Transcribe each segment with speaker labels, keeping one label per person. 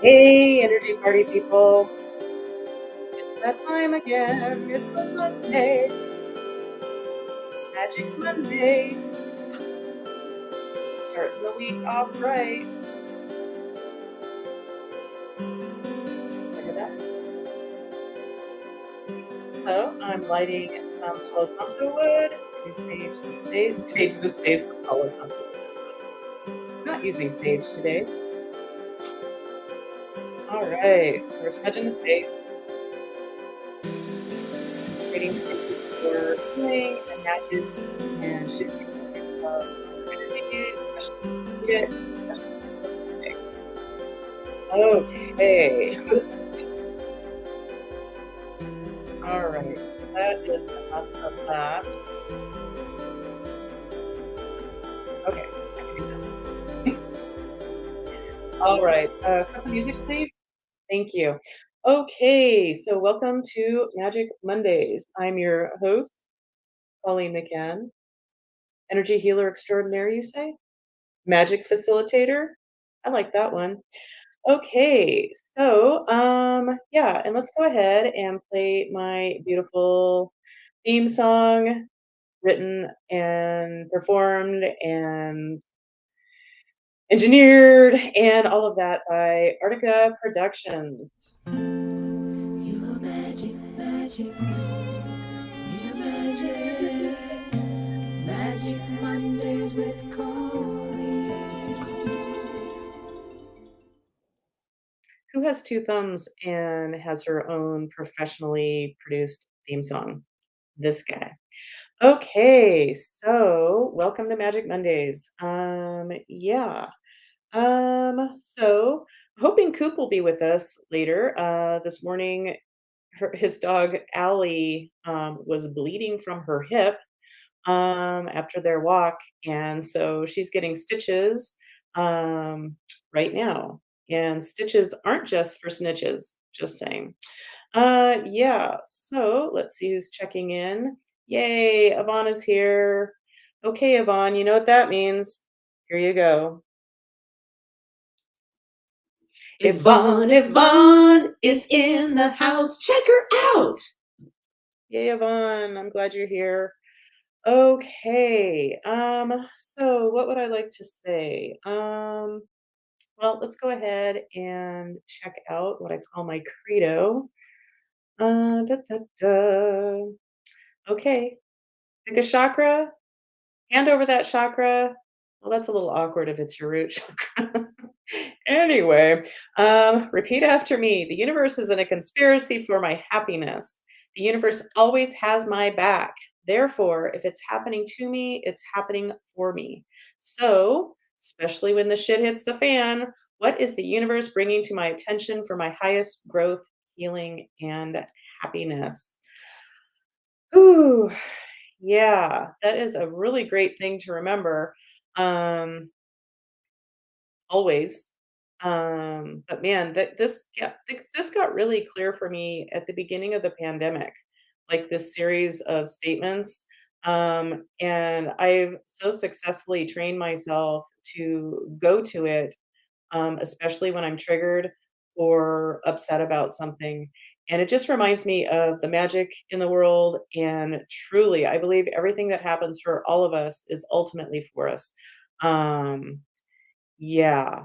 Speaker 1: Hey, energy party people. It's that time again. It's a Monday, Magic Monday. Starting the week off right. Look at that. So I'm lighting some Palo Santo wood to sage the space with Palo Santo wood. Not using sage today. All right, so we're smudging the space, creating spaces for healing and matches and shifting energy, especially today. Okay. All right. That is enough of that. Okay, I can do this. All right. Cut the music, please. Thank you. Okay, so welcome to Magic Mondays. I'm your host, Colleen McCann, energy healer extraordinaire, you say? Magic facilitator? I like that one. Okay, so yeah, and let's go ahead and play my beautiful theme song written and performed and engineered and all of that by Artica Productions.
Speaker 2: You are magic, magic. We are magic. Magic Mondays with Colleen.
Speaker 1: Who has two thumbs and has her own professionally produced theme song? This guy. Okay, so welcome to Magic Mondays. Yeah. So hoping Koop will be with us later. This morning, his dog Allie was bleeding from her hip after their walk, and so she's getting stitches right now. And stitches aren't just for snitches. Just saying. Yeah. So let's see who's checking in. Yay, Yvonne is here. Okay, Yvonne, you know what that means. Here you go. Yvonne is in the house. Check her out. Yay, Yvonne. I'm glad you're here. Okay. So what would I like to say? Well, let's go ahead and check out what I call my credo. Da, da, da. Okay. Pick a chakra, hand over that chakra. Well, that's a little awkward if it's your root chakra. Anyway, repeat after me. The universe is in a conspiracy for my happiness. The universe always has my back. Therefore, if it's happening to me, it's happening for me. So, especially when the shit hits the fan, what is the universe bringing to my attention for my highest growth, healing, and happiness? Ooh, yeah, that is a really great thing to remember. Um, Always. But man, this got really clear for me at the beginning of the pandemic, like this series of statements. And I've so successfully trained myself to go to it, especially when I'm triggered or upset about something. And it just reminds me of the magic in the world. And truly, I believe everything that happens for all of us is ultimately for us. Um, yeah.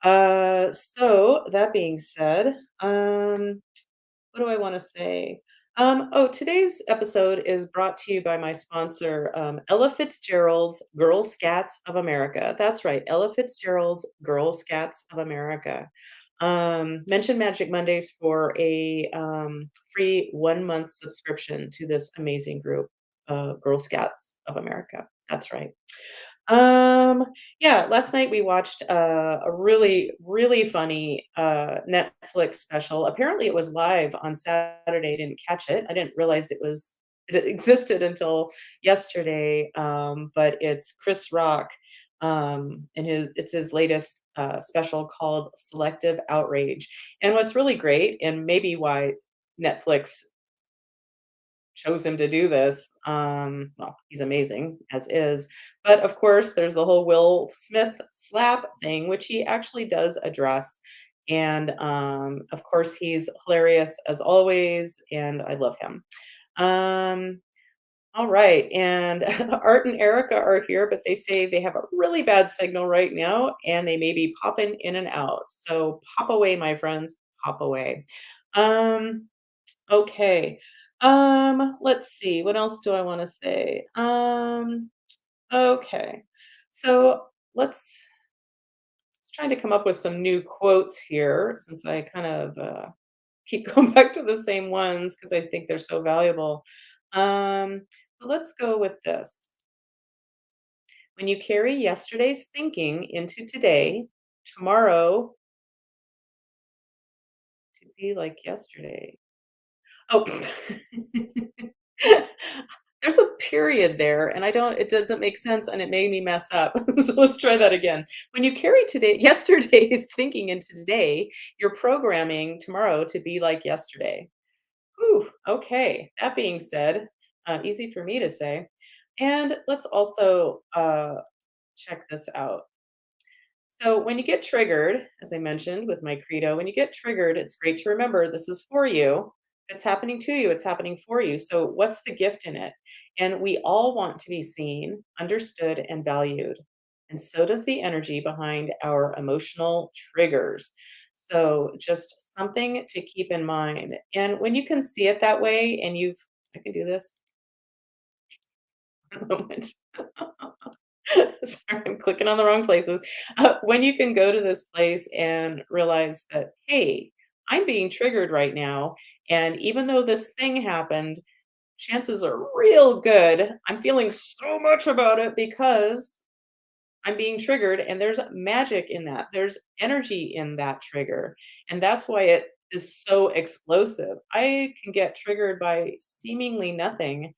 Speaker 1: So that being said, what do I want to say? Oh, today's episode is brought to you by my sponsor, Ella Fitzgerald's Girl Scats of America. That's right, Ella Fitzgerald's Girl Scats of America. Mention Magic Mondays for a free 1 month subscription to this amazing group, Girl Scouts of America. That's right. Um, yeah, last night we watched a really, really funny Netflix special. Apparently, it was live on Saturday. I didn't catch it. I didn't realize it existed until yesterday. But it's Chris Rock, and it's his latest special called Selective Outrage. And what's really great, and maybe why Netflix chose him to do this. Well, he's amazing as is. But of course, there's the whole Will Smith slap thing, which he actually does address. And of course, he's hilarious as always, and I love him. Um, all right, and Art and Erica are here, but they say they have a really bad signal right now, and they may be popping in and out. So pop away, my friends, pop away. Um, okay. Let's see. What else do I want to say? Okay. So let's try to come up with some new quotes here since I kind of keep going back to the same ones because I think they're so valuable. But let's go with this. When you carry yesterday's thinking into today, tomorrow to be like yesterday. Oh, there's a period there, and I don't it doesn't make sense, and it made me mess up. So let's try that again. When you carry today yesterday's thinking into today, you're programming tomorrow to be like yesterday. Whew, okay. That being said, easy for me to say. And let's also check this out. So, when you get triggered, as I mentioned with my credo, when you get triggered, it's great to remember this is for you. If it's happening to you, it's happening for you. So, what's the gift in it? And we all want to be seen, understood, and valued. And so does the energy behind our emotional triggers. So, just something to keep in mind. And when you can see it that way, and I can do this. Moment. Sorry, I'm clicking on the wrong places. When you can go to this place and realize that, hey, I'm being triggered right now. And even though this thing happened, chances are real good. I'm feeling so much about it because I'm being triggered, and there's magic in that. There's energy in that trigger. And that's why it is so explosive. I can get triggered by seemingly nothing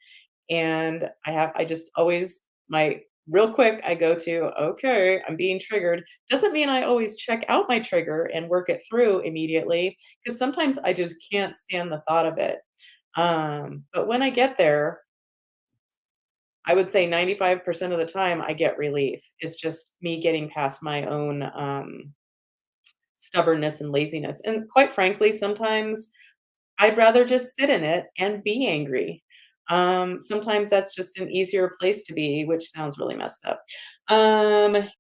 Speaker 1: and I just always my real quick, I go to, okay, I'm being triggered. Doesn't mean I always check out my trigger and work it through immediately, because sometimes I just can't stand the thought of it. But when I get there, I would say 95% of the time I get relief. It's just me getting past my own stubbornness and laziness. And quite frankly, sometimes I'd rather just sit in it and be angry. Sometimes that's just an easier place to be, which sounds really messed up.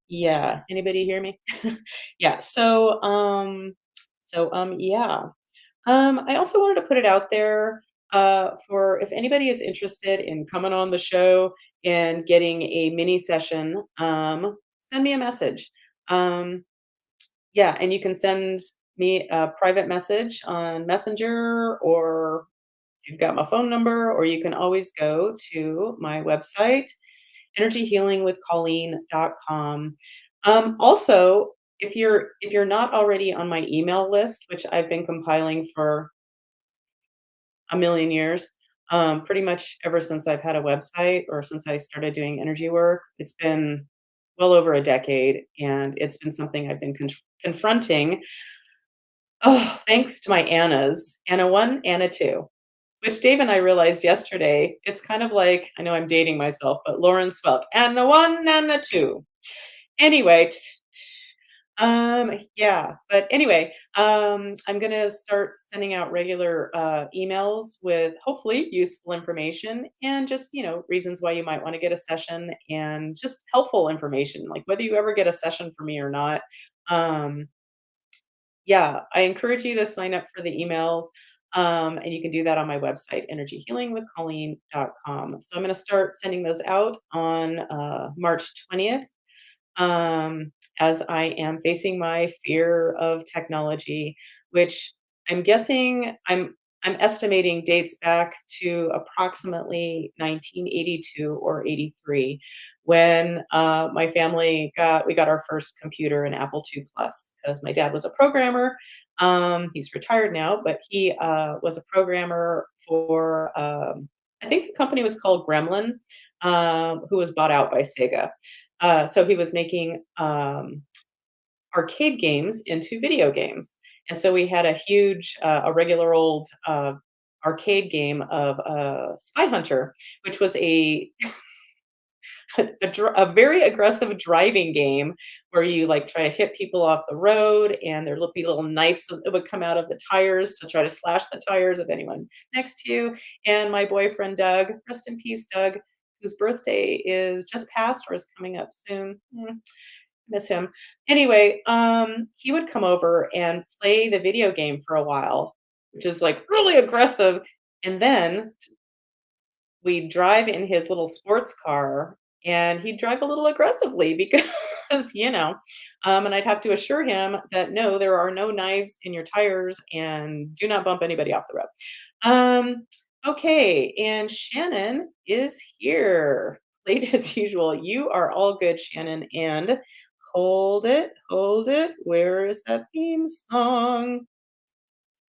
Speaker 1: Yeah. Anybody hear me? Yeah. Yeah. I also wanted to put it out there for if anybody is interested in coming on the show and getting a mini session, send me a message. Um, yeah, and you can send me a private message on Messenger or you've got my phone number, or you can always go to my website, energyhealingwithcolleen.com. Also, if you're not already on my email list, which I've been compiling for a million years, pretty much ever since I've had a website or since I started doing energy work, it's been well over a decade, and it's been something I've been confronting. Oh, thanks to my Annas, Anna 1, Anna 2. Which Dave and I realized yesterday, it's kind of like I know I'm dating myself, but Lauren Swelk, and the 1 and the 2. Anyway, yeah, but anyway, I'm gonna start sending out regular, emails with hopefully useful information and just, reasons why you might wanna get a session and just helpful information, like whether you ever get a session for me or not. Um, yeah, I encourage you to sign up for the emails, and you can do that on my website, energyhealingwithcolleen.com. So I'm going to start sending those out on March 20th, as I am facing my fear of technology, which I'm guessing I'm estimating dates back to approximately 1982 or 83 when my family we got our first computer, an Apple II Plus, because my dad was a programmer. He's retired now, but he was a programmer for I think the company was called Gremlin, who was bought out by Sega. So he was making arcade games into video games. And so we had a huge, a regular old arcade game of Spy Hunter, which was a very aggressive driving game where you like try to hit people off the road, and there would be little knives that would come out of the tires to try to slash the tires of anyone next to you. And my boyfriend Doug, rest in peace, Doug, whose birthday is just past or is coming up soon. Miss him. Anyway, he would come over and play the video game for a while, which is like really aggressive. And then we'd drive in his little sports car, and he'd drive a little aggressively because, and I'd have to assure him that no, there are no knives in your tires and do not bump anybody off the road. Okay, and Shannon is here. Late as usual. You are all good, Shannon. And hold it, hold it. Where is that theme song?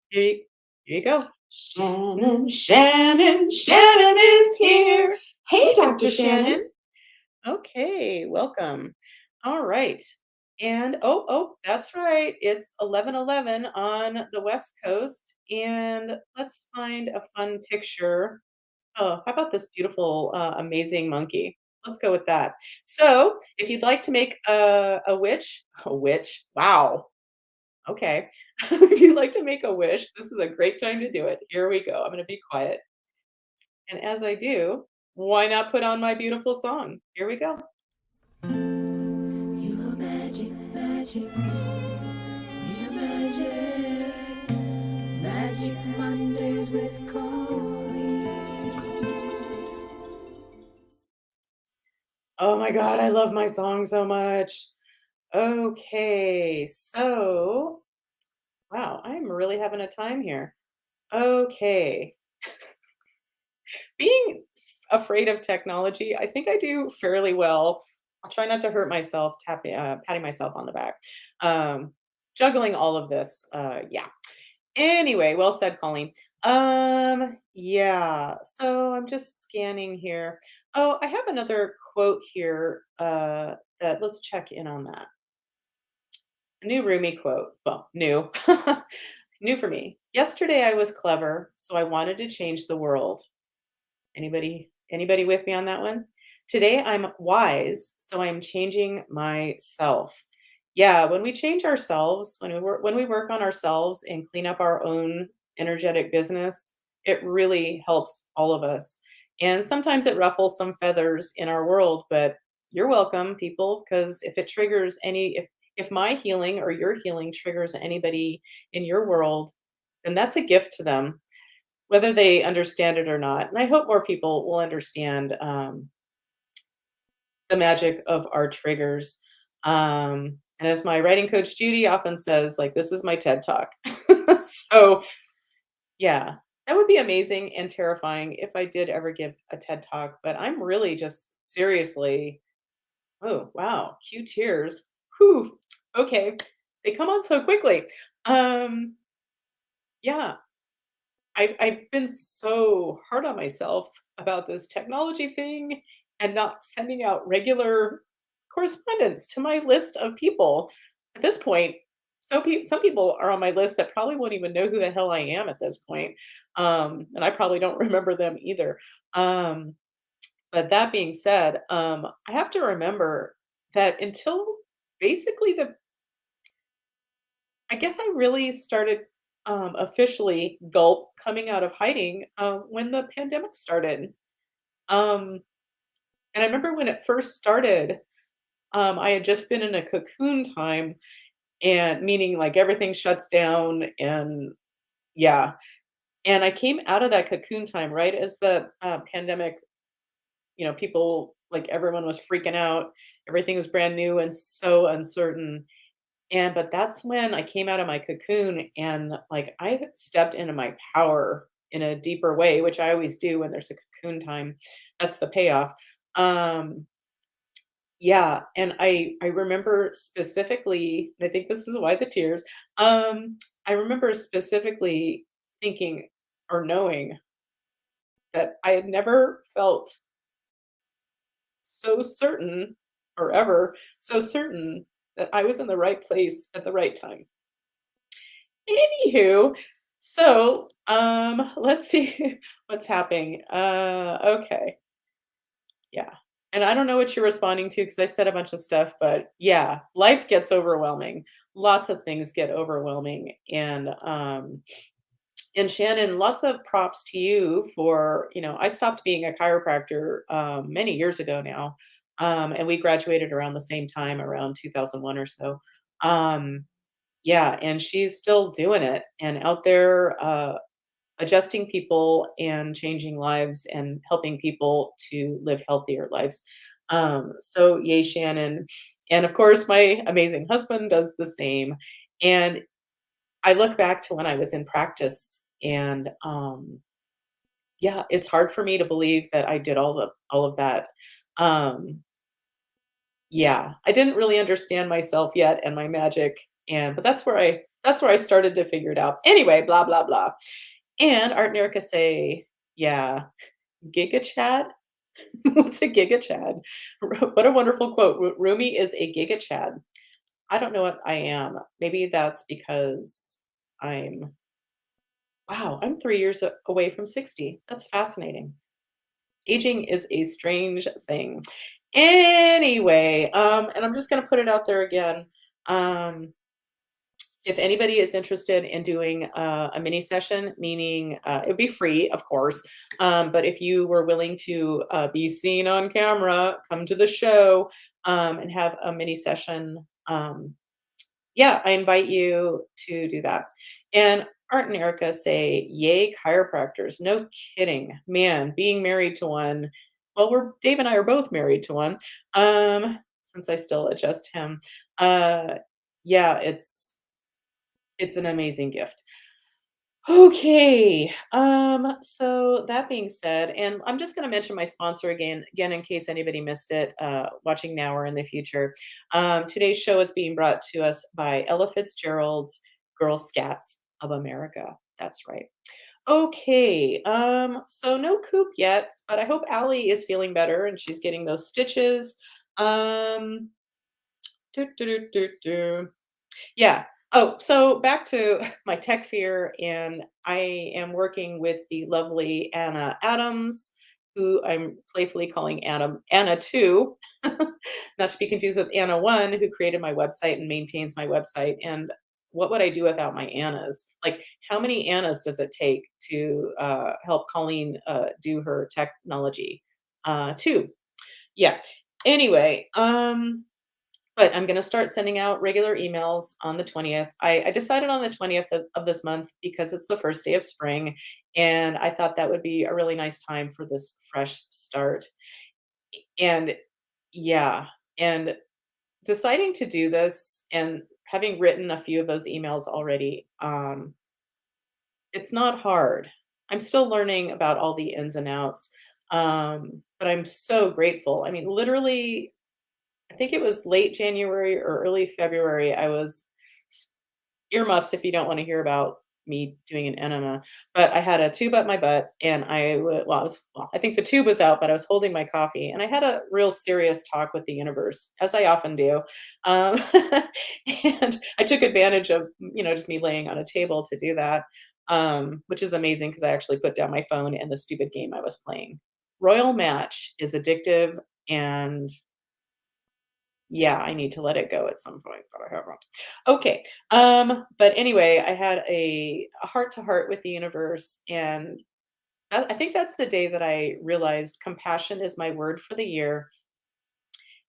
Speaker 1: Here you go. Shannon, Shannon, Shannon is here. Hey, Dr. Shannon. Okay, welcome. All right. And that's right. It's 11:11 on the West Coast, and let's find a fun picture. Oh, how about this beautiful, amazing monkey? Let's go with that. So, if you'd like to make a witch, wow, okay. If you'd like to make a wish, this is a great time to do it. Here we go. I'm gonna be quiet. And as I do, why not put on my beautiful song? Here we go.
Speaker 2: You are magic, magic. We are magic. Magic Mondays with Colleen.
Speaker 1: Oh my god, I love my song so much. Okay, so wow, I'm really having a time here. Okay. Being afraid of technology, I think I do fairly well. I'll try not to hurt myself patting myself on the back. Um, Juggling all of this, yeah. Anyway, well said, Colleen. Yeah, so I'm just scanning here. Oh, I have another quote here, that let's check in on that. A new Rumi quote. Well, new. New for me. Yesterday I was clever, so I wanted to change the world. Anybody with me on that one? Today I'm wise, so I'm changing myself. Yeah, when we change ourselves, when we work on ourselves and clean up our own energetic business, it really helps all of us. And sometimes it ruffles some feathers in our world, but you're welcome, people, because if my healing or your healing triggers anybody in your world, then that's a gift to them, whether they understand it or not. And I hope more people will understand the magic of our triggers. And as my writing coach Judy often says, like, this is my TED talk. So, yeah, that would be amazing and terrifying if I did ever give a TED talk. But I'm really just seriously, oh, wow, cue tears. Whew. Okay. They come on so quickly. Um, yeah, I've been so hard on myself about this technology thing and not sending out regular correspondence to my list of people. At this point, some people are on my list that probably won't even know who the hell I am at this point, and I probably don't remember them either. Um, but that being said, I have to remember that until basically I guess I really started, officially gulp coming out of hiding, when the pandemic started. Um, and I remember when it first started, I had just been in a cocoon time, and meaning like everything shuts down, and yeah. And I came out of that cocoon time right as the pandemic, people, like everyone was freaking out. Everything was brand new and so uncertain. But that's when I came out of my cocoon, and, like, I stepped into my power in a deeper way, which I always do when there's a cocoon time. That's the payoff. Um, yeah, and I remember specifically, and I think this is why the tears, I remember specifically thinking or knowing that I had never felt so certain, or ever so certain, that I was in the right place at the right time. Anywho, So, let's see what's happening. Okay. Yeah. And I don't know what you're responding to because I said a bunch of stuff, but yeah, life gets overwhelming. Lots of things get overwhelming. And Shannon, lots of props to you for, I stopped being a chiropractor many years ago now. And we graduated around the same time, around 2001 or so. Um, yeah, and she's still doing it and out there adjusting people and changing lives and helping people to live healthier lives. So yay, Shannon. And of course, my amazing husband does the same. And I look back to when I was in practice and yeah, it's hard for me to believe that I did all of that. Um, yeah, I didn't really understand myself yet and my magic. But that's where I started to figure it out. Anyway, blah blah blah. And Art and Erica say, yeah, Giga Chad? What's a Giga Chad? What a wonderful quote. Rumi is a Giga Chad. I don't know what I am. Maybe that's because I'm, wow, I'm 3 years away from 60. That's fascinating. Aging is a strange thing. Anyway, and I'm just going to put it out there again. Um, if anybody is interested in doing a mini session, meaning it would be free, of course, but if you were willing to be seen on camera, come to the show and have a mini session, yeah, I invite you to do that. And Art and Erica say, yay, chiropractors. No kidding. Man, being married to one, well, Dave and I are both married to one, since I still adjust him. Uh, yeah, it's an amazing gift. Okay. So that being said, and I'm just going to mention my sponsor again, in case anybody missed it, watching now or in the future. Today's show is being brought to us by Ella Fitzgerald's Girl Scouts of America. That's right. Okay. So no Coop yet, but I hope Allie is feeling better and she's getting those stitches. Um, do, do, do, do, do. Yeah. Oh, so back to my tech fear, and I am working with the lovely Anna Adams, who I'm playfully calling Anna 2, not to be confused with Anna 1, who created my website and maintains my website. And what would I do without my Annas? Like, how many Annas does it take to help Colleen do her technology? Two. Yeah. Anyway, but I'm gonna start sending out regular emails on the 20th. I decided on the 20th of this month because it's the first day of spring, and I thought that would be a really nice time for this fresh start. And yeah, and deciding to do this and having written a few of those emails already, it's not hard. I'm still learning about all the ins and outs, but I'm so grateful. I mean, literally I think it was late January or early February, I was s earmuffs if you don't wanna hear about me doing an enema, but I had a tube up my butt and I think the tube was out, but I was holding my coffee, and I had a real serious talk with the universe, as I often do, um, and I took advantage of, just me laying on a table to do that, which is amazing because I actually put down my phone and the stupid game I was playing. Royal Match is addictive and yeah, I need to let it go at some point, but I haven't. Okay. But anyway, I had a heart to heart with the universe, and I think that's the day that I realized compassion is my word for the year.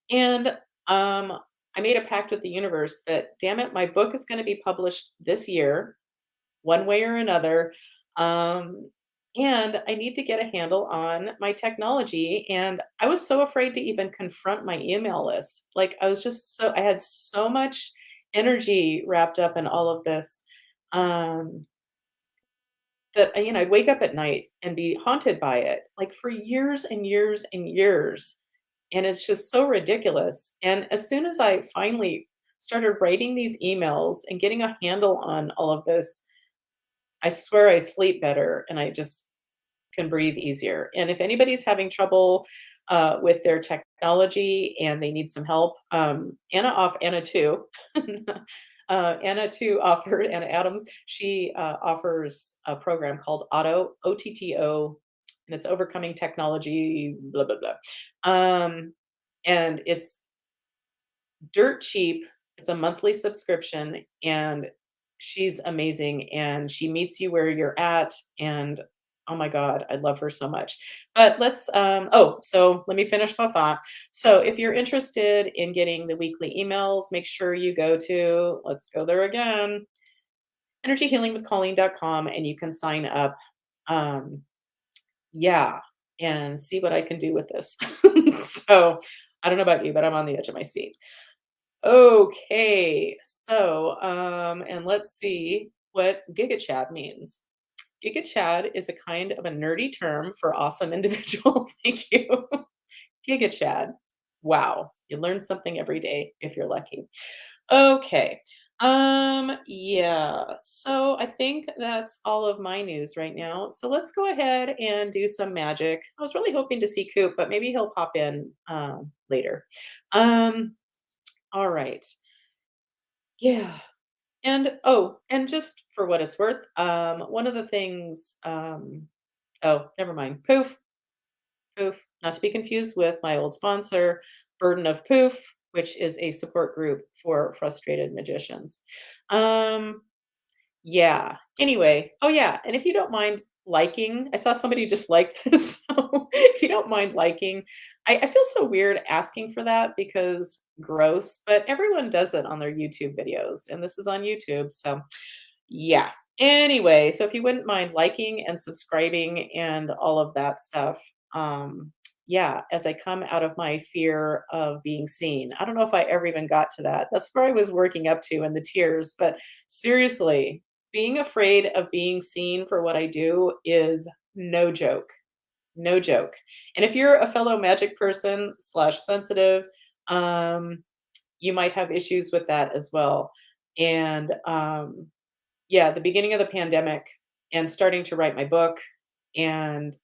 Speaker 1: And I made a pact with the universe that, damn it, my book is going to be published this year one way or another. Um, and I need to get a handle on my technology. And I was so afraid to even confront my email list. Like, I had so much energy wrapped up in all of this um, that, I'd wake up at night and be haunted by it, like for years and years and years. And it's just so ridiculous. And as soon as I finally started writing these emails and getting a handle on all of this, I swear I sleep better and I just can breathe easier. And if anybody's having trouble with their technology and they need some help, Anna off Anna too. Anna too offered Anna Adams, she, offers a program called OTTO, and it's Overcoming Technology, blah, blah, blah. And it's dirt cheap. It's a monthly subscription, and she's amazing, and she meets you where you're at, and oh my god, I love her so much. But so let me finish the thought. So if you're interested in getting the weekly emails, make sure you go to, let's go there again, energyhealingwithcolleen.com, and you can sign up. Um, yeah, and see what I can do with this. So I don't know about you, but I'm on the edge of my seat. Okay, so, and let's see what Giga Chad means. Giga Chad is a kind of a nerdy term for awesome individual. Thank you. Giga Chad. Wow, you learn something every day if you're lucky. Okay. Yeah. So I think that's all of my news right now. So let's go ahead and do some magic. I was really hoping to see Coop, but maybe he'll pop in later. Um, all right. Yeah. And just for what it's worth, one of the things, oh, never mind. Poof, not to be confused with my old sponsor, Burden of Poof, which is a support group for frustrated magicians. Um, yeah. Anyway, oh yeah, and if you don't mind liking, I saw somebody just liked this. So if you don't mind liking, I feel so weird asking for that because gross, but everyone does it on their YouTube videos, and this is on YouTube. So yeah. Anyway, so if you wouldn't mind liking and subscribing and all of that stuff, yeah, as I come out of my fear of being seen. I don't know if I ever even got to that. That's where I was working up to in the tears, but seriously, being afraid of being seen for what I do is no joke. No joke. And if you're a fellow magic person slash sensitive, um, you might have issues with that as well. And yeah, the beginning of the pandemic and starting to write my book and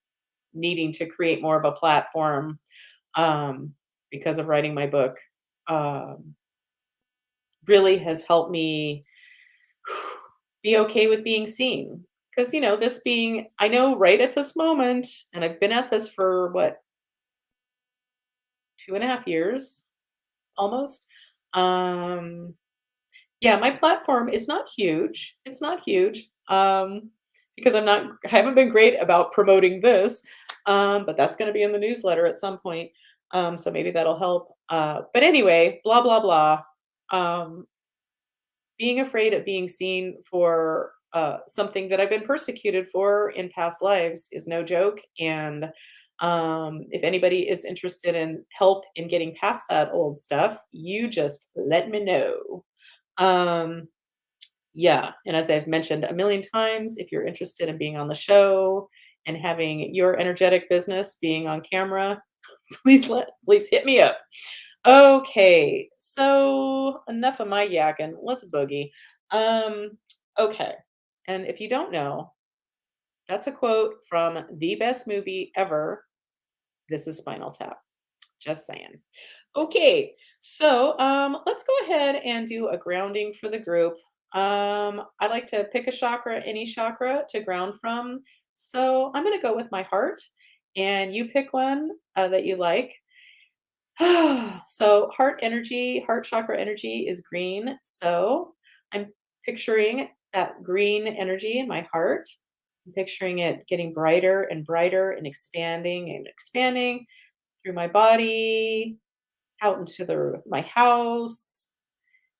Speaker 1: needing to create more of a platform um, because of writing my book um, really has helped me be okay with being seen. Because, this being, I know right at this moment, and I've been at this for what, 2.5 years almost. Um, Yeah, my platform is not huge. It's not huge, because I haven't been great about promoting this, but that's gonna be in the newsletter at some point, so maybe that'll help, but anyway, blah, blah, blah. Um, Being afraid of being seen for, something that I've been persecuted for in past lives is no joke, and, if anybody is interested in help in getting past that old stuff, you just let me know. Um, yeah, and as I've mentioned a million times, if you're interested in being on the show and having your energetic business being on camera, please hit me up. Okay, so enough of my yakking. Let's boogie. Um, okay, and if you don't know, that's a quote from the best movie ever. This is Spinal Tap. Just saying. Okay, so let's go ahead and do a grounding for the group. I like to pick a chakra, any chakra to ground from. So I'm going to go with my heart, and you pick one that you like. So heart chakra energy is green. So I'm picturing that green energy in my heart. I'm picturing it getting brighter and brighter and expanding through my body, out into my house,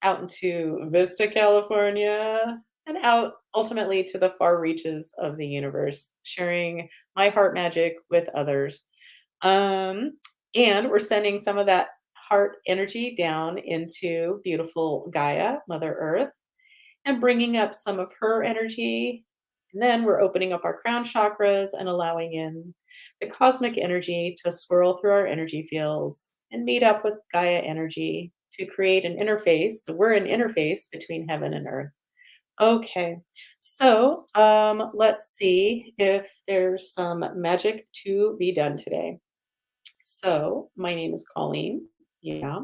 Speaker 1: out into Vista, California, and out ultimately to the far reaches of the universe, sharing my heart magic with others. Um, and we're sending some of that heart energy down into beautiful Gaia, Mother Earth, and bringing up some of her energy. And then we're opening up our crown chakras and allowing in the cosmic energy to swirl through our energy fields and meet up with Gaia energy to create an interface. So we're an interface between heaven and earth. Okay, so let's see if there's some magic to be done today. So my name is Colleen. Yeah.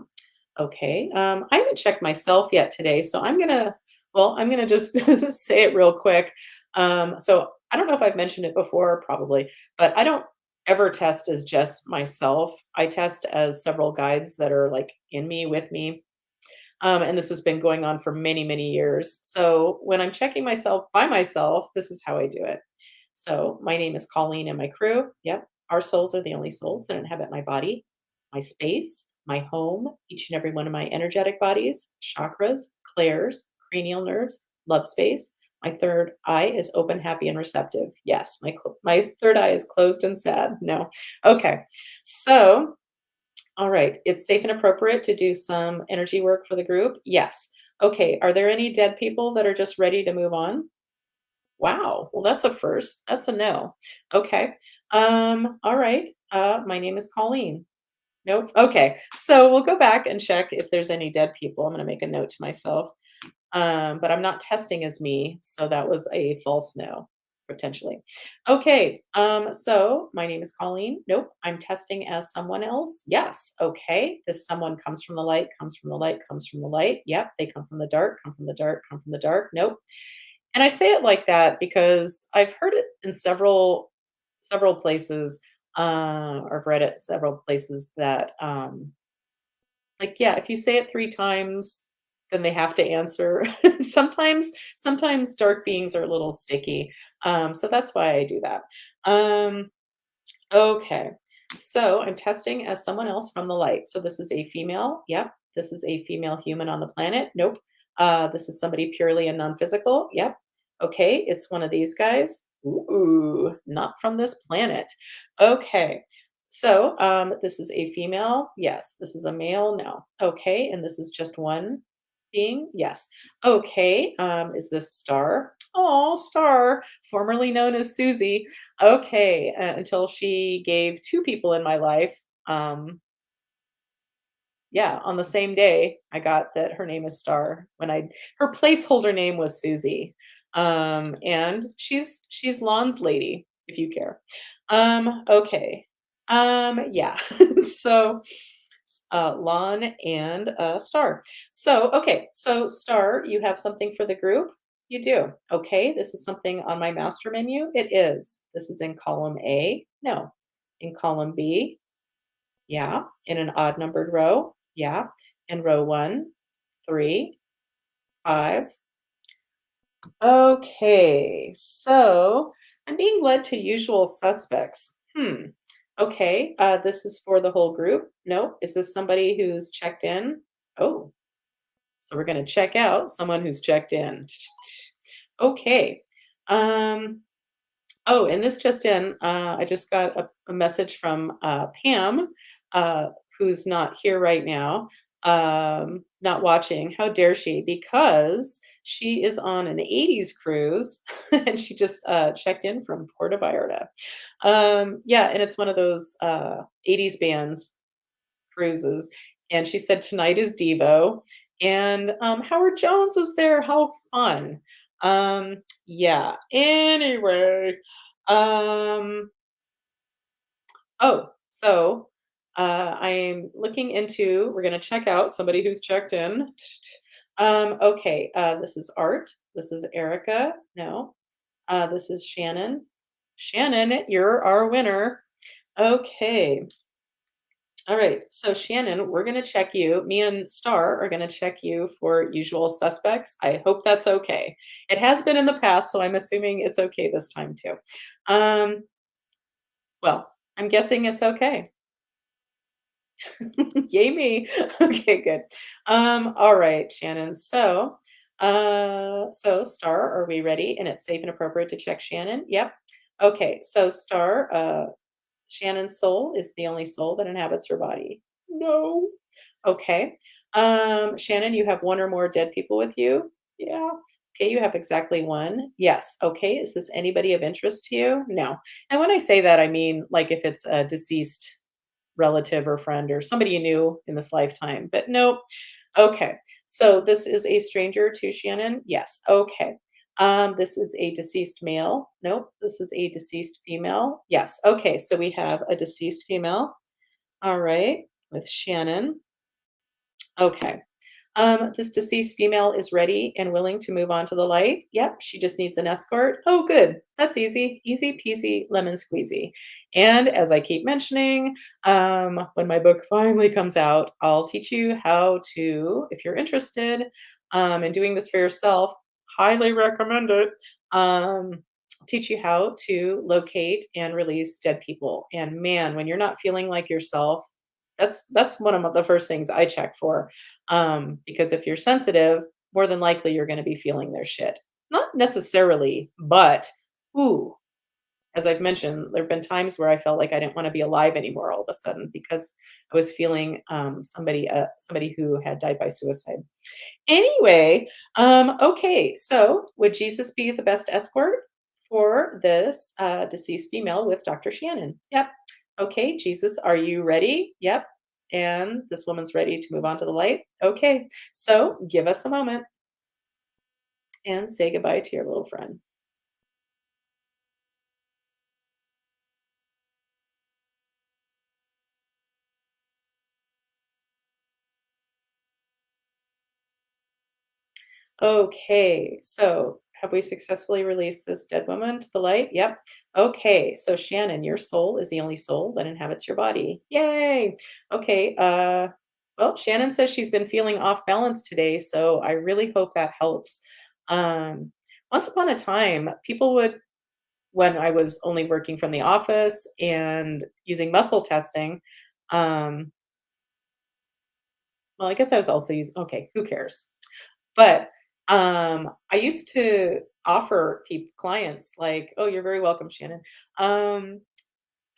Speaker 1: Okay. I haven't checked myself yet today, so I'm gonna just just say it real quick. So I don't know if I've mentioned it before, probably, but I don't ever test as just myself. I test as several guides that are like in me, with me. And this has been going on for many, many years. So when I'm checking myself by myself, this is how I do it. So my name is Colleen and my crew. Yep. Our souls are the only souls that inhabit my body, my space, my home, each and every one of my energetic bodies, chakras, clairs, cranial nerves, love space. My third eye is open, happy, and receptive. Yes, my third eye is closed and sad. No. Okay. So all right. It's safe and appropriate to do some energy work for the group? Yes. Okay. Are there any dead people that are just ready to move on? Wow. Well, that's a first. That's a no. Okay. All right. My name is Colleen. Nope. Okay. So we'll go back and check if there's any dead people. I'm going to make a note to myself. But I'm not testing as me, so that was a false no, potentially. Okay, so my name is Colleen. Nope, I'm testing as someone else. Yes, okay. This someone comes from the light, comes from the light, comes from the light. Yep, they come from the dark, come from the dark, come from the dark. Nope. And I say it like that because I've heard it in several places, or I've read it several places that like, yeah, if you say it 3 times, then they have to answer. Sometimes dark beings are a little sticky, so that's why I do that. Um, okay, so I'm testing as someone else from the light. So this is a female, yep. This is a female human on the planet, nope. This is somebody purely and non-physical, yep. Okay, it's one of these guys. Ooh, not from this planet. Okay, so, this is a female? Yes. This is a male? No. Okay, and this is just one being? Yes. Okay, is this Star? Oh, Star, formerly known as Susie. Okay, until she gave 2 people in my life, yeah, on the same day, I got that her name is Star when I her placeholder name was Susie. And she's Lon's lady, if you care. Okay. Yeah. So, Lon and, Star. So, okay, so Star, you have something for the group? You do. Okay, this is something on my master menu? It is. This is in column A? No. In column B? Yeah. In an odd numbered row? Yeah. In row 1, 3, 5. Okay. So I'm being led to usual suspects. Okay. This is for the whole group. No. Is this somebody who's checked in? Oh, so we're going to check out someone who's checked in. Okay. Um, Oh, and this just in, I just got a message from, Pam, uh, who's not here right now, not watching. How dare she? Because she is on an '80s cruise, and she just, checked in from Puerto Vallarta. Yeah, and it's one of those, '80s bands cruises, and she said, "Tonight is Devo," and, Howard Jones was there, how fun. Yeah, anyway, um, so, I'm looking into we're gonna check out somebody who's checked in. Okay, this is Art, this is Erica, no, this is Shannon. Shannon, you're our winner. Okay. All right. So Shannon, we're going to check you. Me and Star are going to check you for usual suspects. I hope that's okay. It has been in the past, so I'm assuming it's okay this time too. Um, well, I'm guessing it's okay. Yay me. Okay, good. All right, Shannon. So Star, are we ready? And it's safe and appropriate to check Shannon. Yep. Okay. So Star, Shannon's soul is the only soul that inhabits her body. No. Okay. Shannon, you have one or more dead people with you? Yeah. Okay, you have exactly one. Yes. Okay. Is this anybody of interest to you? No. And when I say that, I mean like if it's a deceased relative or friend or somebody you knew in this lifetime. But nope. Okay. So this is a stranger to Shannon? Yes. Okay. This is a deceased male. Nope. This is a deceased female. Yes. Okay. So we have a deceased female. All right. With Shannon. Okay. This deceased female is ready and willing to move on to the light. Yep, she just needs an escort. Oh, good. That's easy. Easy peasy, lemon squeezy. And as I keep mentioning, when my book finally comes out, I'll teach you how to, if you're interested in doing this for yourself, highly recommend it. Teach you how to locate and release dead people. And man, when you're not feeling like yourself, that's one of the first things I check for, because if you're sensitive, more than likely you're going to be feeling their shit. Not necessarily, but ooh, as I've mentioned, there have been times where I felt like I didn't want to be alive anymore all of a sudden because I was feeling somebody who had died by suicide. Anyway, okay, so would Jesus be the best escort for this deceased female with Dr. Shannon? Yep. Okay, Jesus, are you ready? Yep. And this woman's ready to move on to the light. Okay, so give us a moment and say goodbye to your little friend. Okay, so have we successfully released this dead woman to the light? Yep. Okay, so Shannon, your soul is the only soul that inhabits your body. Yay! Okay, well, Shannon says she's been feeling off balance today, so I really hope that helps. Um, Once upon a time, people would, when I was only working from the office and using muscle testing, um, well, I guess I was also using, okay, who cares? But, I used to offer clients like, "Oh, you're very welcome, Shannon." Um,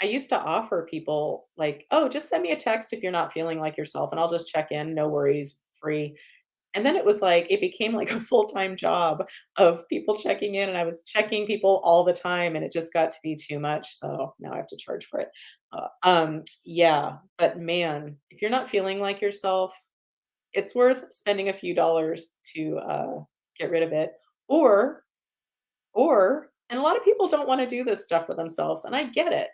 Speaker 1: I used to offer people like, "Oh, just send me a text if you're not feeling like yourself, and I'll just check in, no worries, free." And then it was like it became like a full-time job of people checking in, and I was checking people all the time, and it just got to be too much, so now I have to charge for it. Yeah, but man, if you're not feeling like yourself, it's worth spending a few dollars to, get rid of it, or and a lot of people don't wanna do this stuff for themselves, and I get it.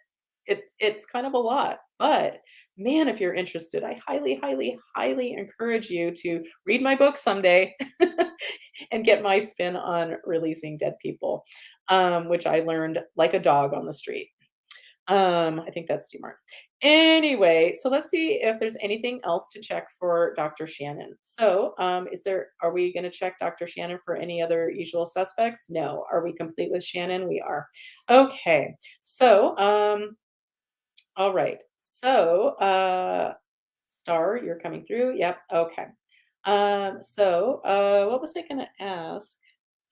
Speaker 1: It's kind of a lot, but man, if you're interested, I highly, highly, highly encourage you to read my book someday and get my spin on releasing dead people, which I learned like a dog on the street. I think that's Steve Martin. Anyway, so let's see if there's anything else to check for Dr. Shannon. So, are we going to check Dr. Shannon for any other usual suspects? No. Are we complete with Shannon? We are. Okay. So, all right. So, Star, you're coming through. Yep. Okay. What was I going to ask?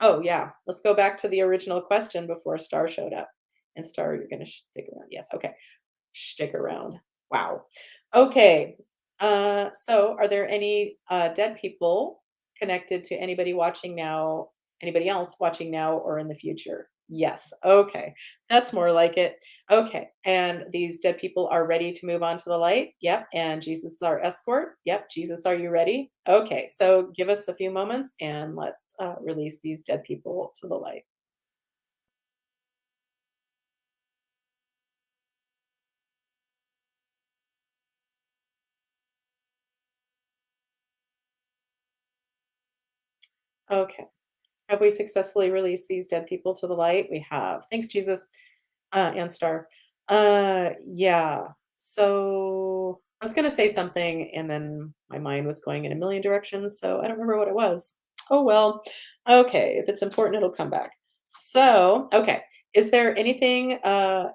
Speaker 1: Oh, yeah. Let's go back to the original question before Star showed up. And Star, you're going to stick around. Yes. Okay. Stick around. Wow. Okay. So are there any dead people connected to anybody else watching now or in the future? Yes. Okay. That's more like it. Okay. And these dead people are ready to move on to the light? Yep. And Jesus is our escort? Yep. Jesus, are you ready? Okay. So give us a few moments and let's release these dead people to the light. Okay. Have we successfully released these dead people to the light? We have. Thanks, Jesus, and Star. Yeah. So I was going to say something, and then my mind was going in a million directions. So I don't remember what it was. Oh, well. Okay. If it's important, it'll come back. So, okay. Is there anything,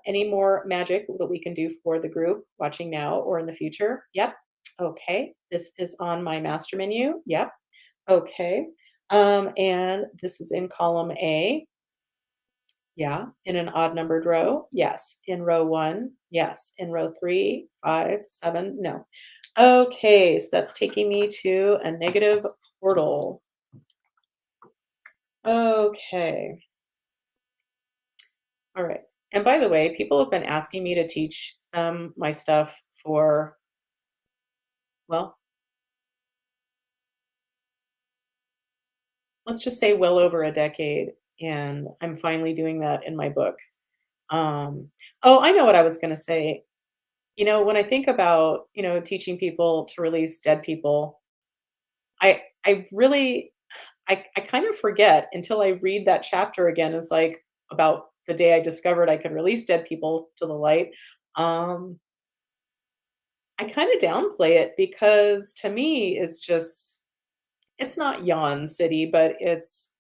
Speaker 1: any more magic that we can do for the group watching now or in the future? Yep. Okay. This is on my master menu. Yep. Okay. And this is in column A. Yeah. In an odd numbered row. Yes. In row one. Yes. In row three, five, seven. No. Okay. So that's taking me to a negative portal. Okay. All right. And by the way, people have been asking me to teach them my stuff for, well, let's just say well over a decade. And I'm finally doing that in my book. Um, oh, I know what I was going to say. You know, when I think about, teaching people to release dead people, I really I kind of forget until I read that chapter again, is like about the day I discovered I could release dead people to the light. Um, I kind of downplay it because to me it's just it's not yawn city, but it's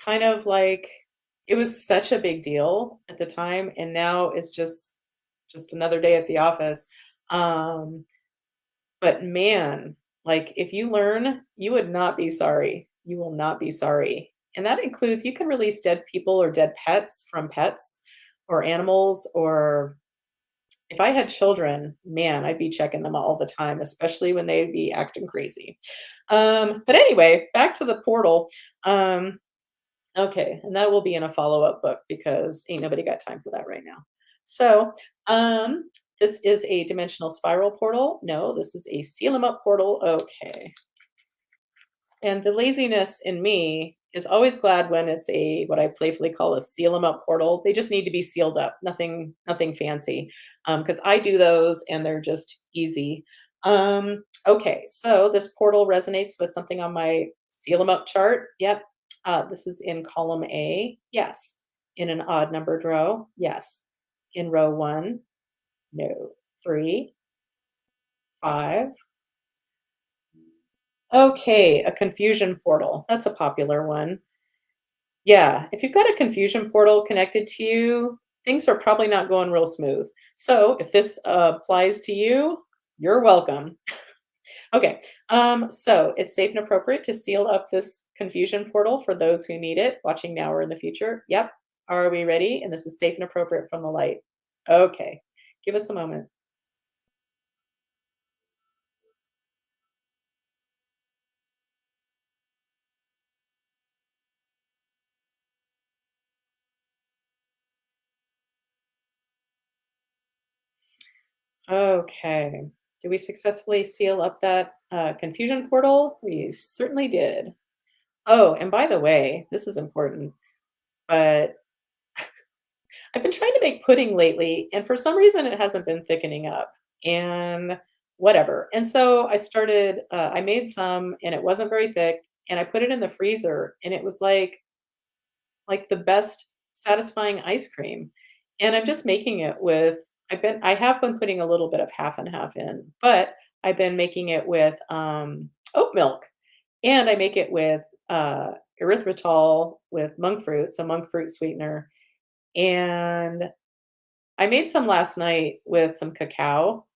Speaker 1: kind of like it was such a big deal at the time, and now it's just another day at the office. Um, but man, like if you learn, you would not be sorry. You will not be sorry. And that includes you can release dead people or dead pets from pets or animals, or if I had children, man, I'd be checking them all the time, especially when they'd be acting crazy. But anyway, back to the portal. Um, Okay, and that will be in a follow-up book because ain't nobody got time for that right now. So, this is a dimensional spiral portal. No, this is a seal 'em up portal. Okay. And the laziness in me is always glad when it's a what I playfully call a seal 'em up portal. They just need to be sealed up. Nothing fancy. Because I do those and they're just easy. Okay, so this portal resonates with something on my seal 'em up chart. Yep. This is in column A. Yes. In an odd numbered row. Yes. In row one. No. Three, five. Okay, a confusion portal. That's a popular one. Yeah, if you've got a confusion portal connected to you, things are probably not going real smooth. So if this applies to you, you're welcome. Okay, so it's safe and appropriate to seal up this confusion portal for those who need it, watching now or in the future. Yep. Are we ready? And this is safe and appropriate from the light. Okay, give us a moment. Okay. Did we successfully seal up that confusion portal? We certainly did. Oh, and by the way, this is important, but I've been trying to make pudding lately, and for some reason it hasn't been thickening up, and whatever. And so I made some and it wasn't very thick, and I put it in the freezer, and it was like the best satisfying ice cream. And I'm just making it with I have been putting a little bit of half and half in, but I've been making it with oat milk, and I make it with erythritol with monk fruit, so monk fruit sweetener. And I made some last night with some cacao,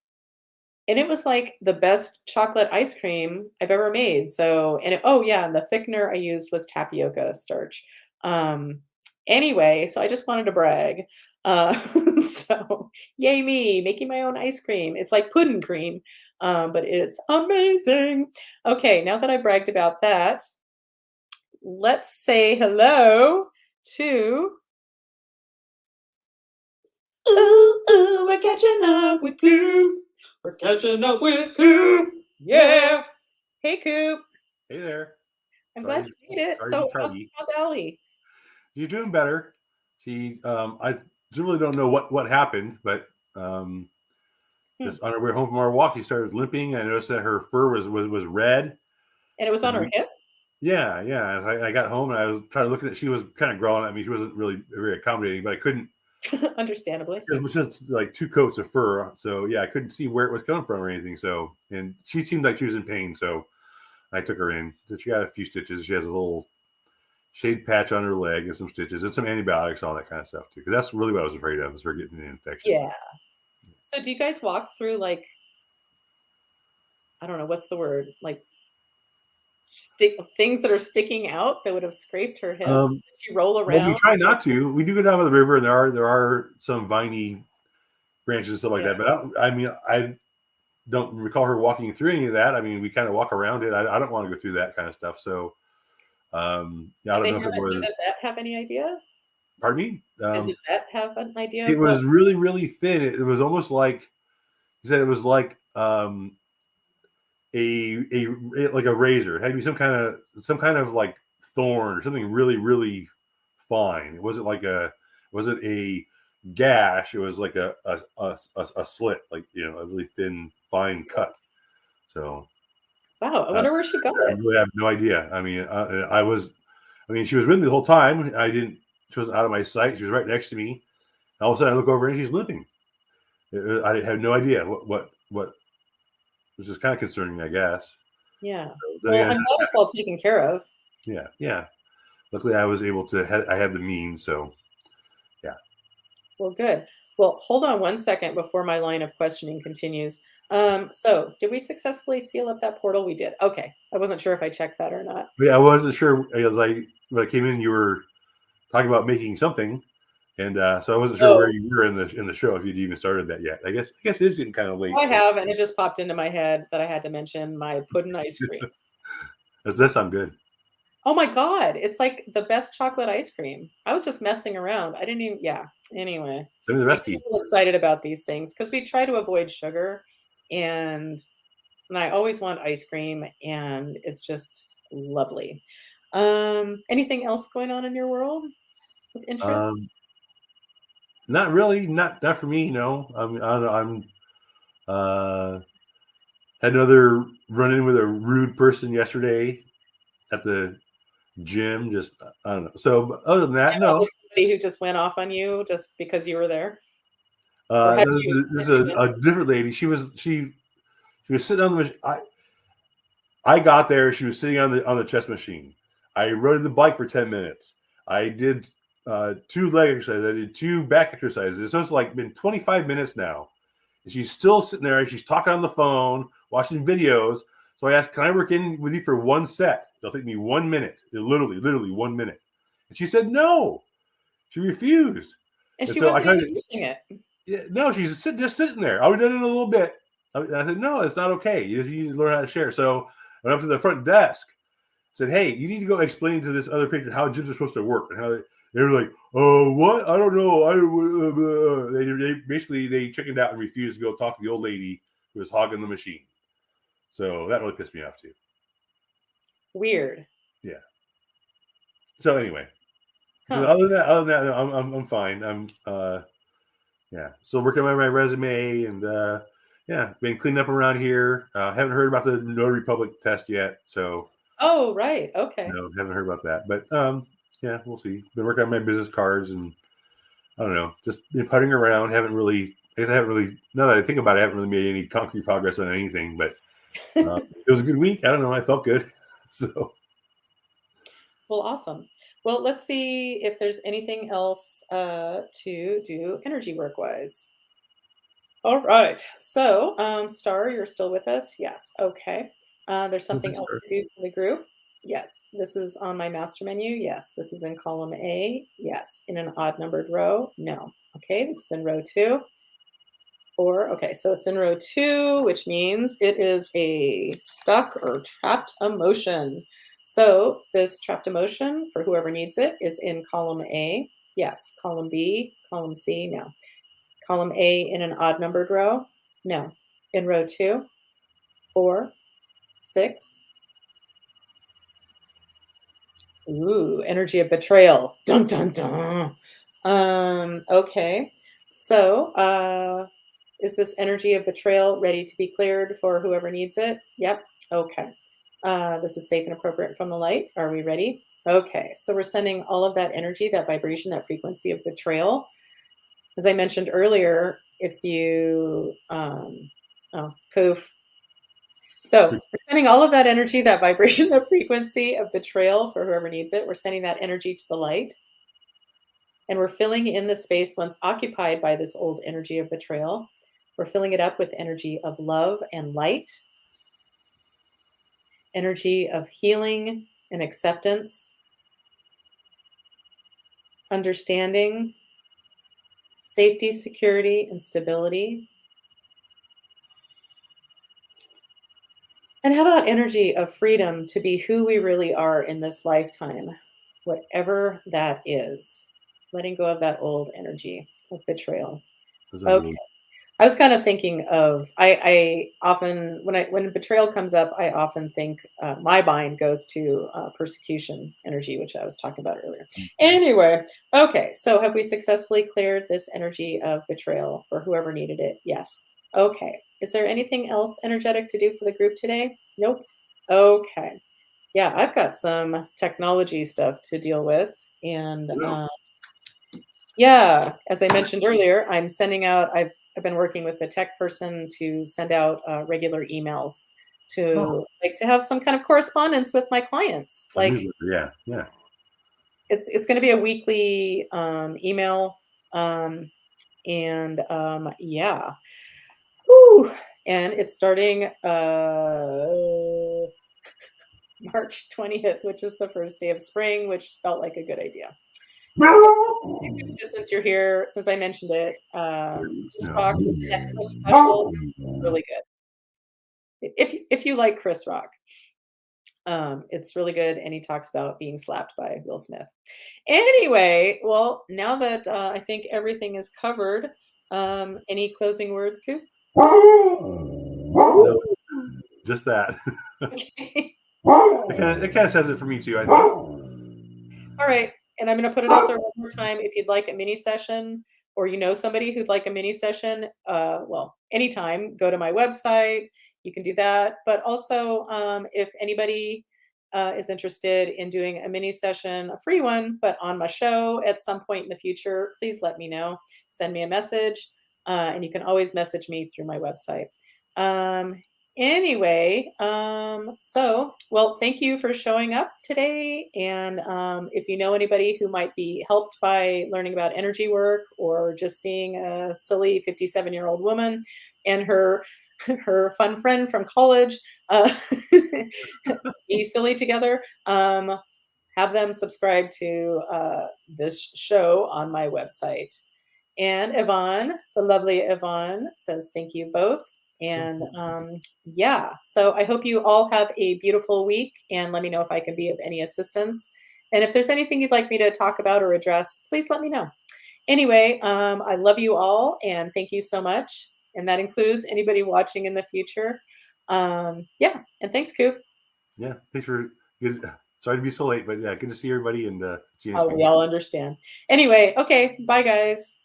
Speaker 1: and it was like the best chocolate ice cream I've ever made. So, oh yeah, and the thickener I used was tapioca starch. Um, anyway, so I just wanted to brag. Uh, so yay me, making my own ice cream. It's like pudding cream, but it's amazing. Okay, now that I bragged about that, let's say hello to ooh, ooh, we're catching up with Koop. We're catching up with Koop. Yeah. Hey, Coop.
Speaker 3: Hey there.
Speaker 1: I'm glad
Speaker 3: Sorry,
Speaker 1: you made it.
Speaker 3: sorry to be
Speaker 1: So
Speaker 3: tardy.
Speaker 1: how's Allie?
Speaker 3: You're doing better. I really don't know what happened, but
Speaker 1: Hmm.
Speaker 3: just on her way home from our walk, she started limping. I noticed that her fur was red.
Speaker 1: And it was on
Speaker 3: And
Speaker 1: her hip?
Speaker 3: yeah, yeah. I got home and I was trying to look at it. She was kind of growling at me. She wasn't really very accommodating, but I couldn't.
Speaker 1: Understandably.
Speaker 3: It was just like two coats of fur, so yeah, I couldn't see where it was coming from or anything. So, and she seemed like she was in pain, so I took her in. So she got a few stitches. She has a little shade patch on her leg and some stitches and some antibiotics, all that kind of stuff too. Because that's really what I was afraid of, is her getting an infection.
Speaker 1: Yeah. So do you guys walk through like I don't know, what's the word? Like stick things that are sticking out that would have scraped her hip?
Speaker 3: Um,
Speaker 1: Did she roll
Speaker 3: well, we
Speaker 1: around?
Speaker 3: try not to. We do go down by the river, and there are some viney branches and stuff like
Speaker 1: Yeah.
Speaker 3: that. But I mean, I don't recall her walking through any of that. I mean, we kind of walk around it. I don't want to go through that kind of stuff. So, yeah, I don't know if it
Speaker 1: Did
Speaker 3: was.
Speaker 1: the vet have any idea?
Speaker 3: Pardon me.
Speaker 1: Did the vet have an idea
Speaker 3: It
Speaker 1: of what
Speaker 3: was really, really thin. It was almost like he said. It was like like a razor. It had to be some kind of like thorn or something really, really fine. It wasn't a gash. It was like a slit, like a really thin, fine cut. So
Speaker 1: Wow, I
Speaker 3: Uh,
Speaker 1: wonder where she got
Speaker 3: I
Speaker 1: it.
Speaker 3: really have no idea. I mean, I mean, she was with me the whole time. She was out of my sight. She was right next to me. All of a sudden, I look over and she's limping. I had no idea what was just kind of concerning, I guess.
Speaker 1: Yeah.
Speaker 3: Then
Speaker 1: Well,
Speaker 3: again,
Speaker 1: I'm glad it's all taken care of.
Speaker 3: yeah, yeah. Luckily, I was able to. I had the means, so yeah.
Speaker 1: Well, good. Well, hold on one second before my line of questioning continues. So did we successfully seal up that portal? We did. Okay. I wasn't sure if I checked that or not.
Speaker 3: But yeah, I wasn't sure. I was like, when I came in, you were talking about making something, and so I wasn't sure where
Speaker 1: Oh,
Speaker 3: you were in the show if you'd even started that yet. I guess it is getting kind of late.
Speaker 1: I
Speaker 3: So
Speaker 1: have, and it just popped into my head that I had to mention my pudding ice cream.
Speaker 3: that sounds good.
Speaker 1: Oh my God, it's like the best chocolate ice cream. I was just messing around. I didn't even, yeah. Anyway,
Speaker 3: Send me the
Speaker 1: I get a
Speaker 3: recipe.
Speaker 1: little excited about these things because we try to avoid sugar and I always want ice cream and it's just lovely. Anything else going on in your world of interest?
Speaker 3: Um, Not really. Not for me. No. I'm uh had another run in with a rude person yesterday at the gym. Just I don't know. So other than that,
Speaker 1: Yeah,
Speaker 3: no.
Speaker 1: like somebody who just went off on you just because you were there? Or had
Speaker 3: No,
Speaker 1: you
Speaker 3: this
Speaker 1: had
Speaker 3: is
Speaker 1: you been
Speaker 3: a different lady. She was sitting on the. I got there. She was sitting on the chest machine. I rode the bike for 10 minutes. I did two leg exercises. I did two back exercises. So it's like been 25 minutes now. And she's still sitting there. She's talking on the phone, watching videos. So I asked, "Can I work in with you for one set? It'll take me 1 minute. Literally 1 minute." And she said no. She refused.
Speaker 1: and
Speaker 3: And
Speaker 1: she
Speaker 3: so I
Speaker 1: wasn't
Speaker 3: kind of
Speaker 1: even using it.
Speaker 3: yeah, no, she's just sitting there. I would have done it in a little bit. I said, no, it's not okay. You need to learn how to share. So I went up to the front desk, said, hey, you need to go explain to this other patient how gyms are supposed to work. And how they were like, oh, what? I don't know. They basically they chickened out and refused to go talk to the old lady who was hogging the machine. So that really pissed me off too.
Speaker 1: Weird.
Speaker 3: Yeah. So anyway, so
Speaker 1: Huh.
Speaker 3: other than that, no, I'm fine. I'm yeah, still working on my resume and yeah, been cleaning up around here. Haven't heard about the Notary Public test yet, so
Speaker 1: Oh, right. Okay.
Speaker 3: no, haven't heard about that. But yeah, we'll see. Been working on my business cards and I don't know, just been putting around. Haven't really, I haven't really. Now that I think about it, I haven't really made any concrete progress on anything. But it was a good week. I don't know. I felt good. So
Speaker 1: Well, awesome. Well, let's see if there's anything else to do energy work wise. All right. So, Star, you're still with us? Yes. Okay. There's something else to do for the group? Yes. This is on my master menu? Yes. This is in column A? Yes. In an odd numbered row? No. Okay. This is in row 2. 4. Okay. So it's in row 2, which means it is a stuck or trapped emotion. So this trapped emotion, for whoever needs it, is in column A. Yes. Column B, column C? No. Column A in an odd numbered row? No. In row 2, 4, 6. Ooh, energy of betrayal. Dun dun dun. Okay. So, is this energy of betrayal ready to be cleared for whoever needs it? Yep. Okay. This is safe and appropriate from the light. Are we ready? Okay. So we're sending all of that energy, that vibration, that frequency of betrayal. As I mentioned earlier, if you, oh, poof. So we're sending all of that energy, that vibration, that frequency of betrayal for whoever needs it. We're sending that energy to the light. And we're filling in the space once occupied by this old energy of betrayal. We're filling it up with energy of love and light, energy of healing and acceptance, understanding, safety, security, and stability. And how about energy of freedom to be who we really are in this lifetime, whatever that is? Letting go of that old energy of betrayal.
Speaker 3: that sounds
Speaker 1: Okay.
Speaker 3: really
Speaker 1: I was kind of thinking of I often when betrayal comes up, I often think my mind goes to persecution energy, which I was talking about earlier. Anyway, okay, so have we successfully cleared this energy of betrayal for whoever needed it? Yes. Okay. Is there anything else energetic to do for the group today? Nope. Okay. Yeah, I've got some technology stuff to deal with, and,
Speaker 3: No.
Speaker 1: yeah, as I mentioned earlier, I've been working with a tech person to send out, regular emails
Speaker 3: Oh,
Speaker 1: to have some kind of correspondence with my clients.
Speaker 3: a
Speaker 1: Like,
Speaker 3: newsletter. Yeah, yeah.
Speaker 1: it's gonna be a weekly, email, um, and, yeah. Whew, and it's starting, March 20th, which is the first day of spring, which felt like a good idea. Just since you're here, since I mentioned it, Chris Rock's Netflix special is really good. If you like Chris Rock, it's really good, and he talks about being slapped by Will Smith. Anyway, well, now that I think everything is covered, any closing words, Coop?
Speaker 3: No,
Speaker 1: Ooh,
Speaker 3: just that.
Speaker 1: okay.
Speaker 3: It kind of says it for me too. I think.
Speaker 1: All right, and I'm gonna put it out there one more time. If you'd like a mini session or you know somebody who'd like a mini session, well, anytime, go to my website. You can do that. But also, if anybody is interested in doing a mini session, a free one, but on my show at some point in the future, please let me know. Send me a message, and you can always message me through my website. Um, Anyway, well, thank you for showing up today. And if you know anybody who might be helped by learning about energy work or just seeing a silly 57-year-old woman and her her fun friend from college be silly together, have them subscribe to this show on my website. And Yvonne, the lovely Yvonne, says thank you both. And yeah, so I hope you all have a beautiful week and let me know if I can be of any assistance. And if there's anything you'd like me to talk about or address, please let me know. Anyway, I love you all and thank you so much. And that includes anybody watching in the future. Yeah, and thanks, Coop.
Speaker 3: Yeah, thanks for. Good. Sorry to be so late, but yeah, good to see everybody and see you next
Speaker 1: Oh,
Speaker 3: time.
Speaker 1: we all understand. Anyway, okay, bye guys.